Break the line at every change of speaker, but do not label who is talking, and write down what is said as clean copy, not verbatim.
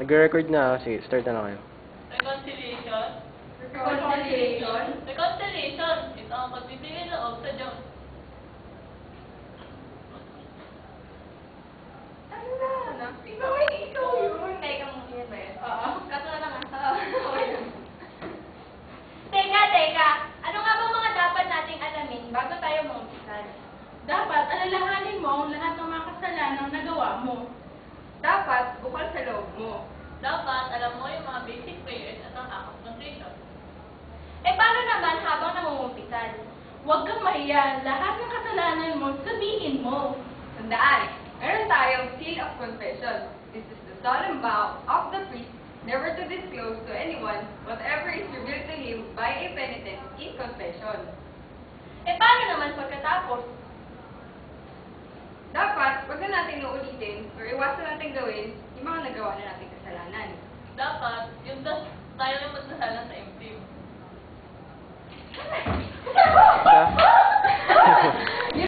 Nag-record na. Sige, start na lang kayo.
Reconciliation.
Reconciliation.
Reconciliation. Ito ang pagbibigay loob sa Diyos.
Ano na? Ikaw yun. Teka mo, yan ba yan? Oo. Kaso na lang ah. Okay lang. Teka. Ano nga ba mga dapat nating alamin bago tayo mag-umpisal?
Dapat alalahanin mo ang lahat ng mga kasalanang nagawa mo.
Dapat bukal sa loob mo.
Dapat alam mo yung mga basic prayers at ang act of contrition.
Paano naman habang namumumpisal?
Huwag kang mahiya. Lahat ng kasalanan mo, sabihin mo.
Tandaan, meron tayong seal of confession. This is the solemn vow of the priest never to disclose to anyone whatever is revealed to him by a penitent in confession. Paano naman pagkatapos? Dapat, wag na natin uulitin or iwasan natin gawin yung mga nagawa na natin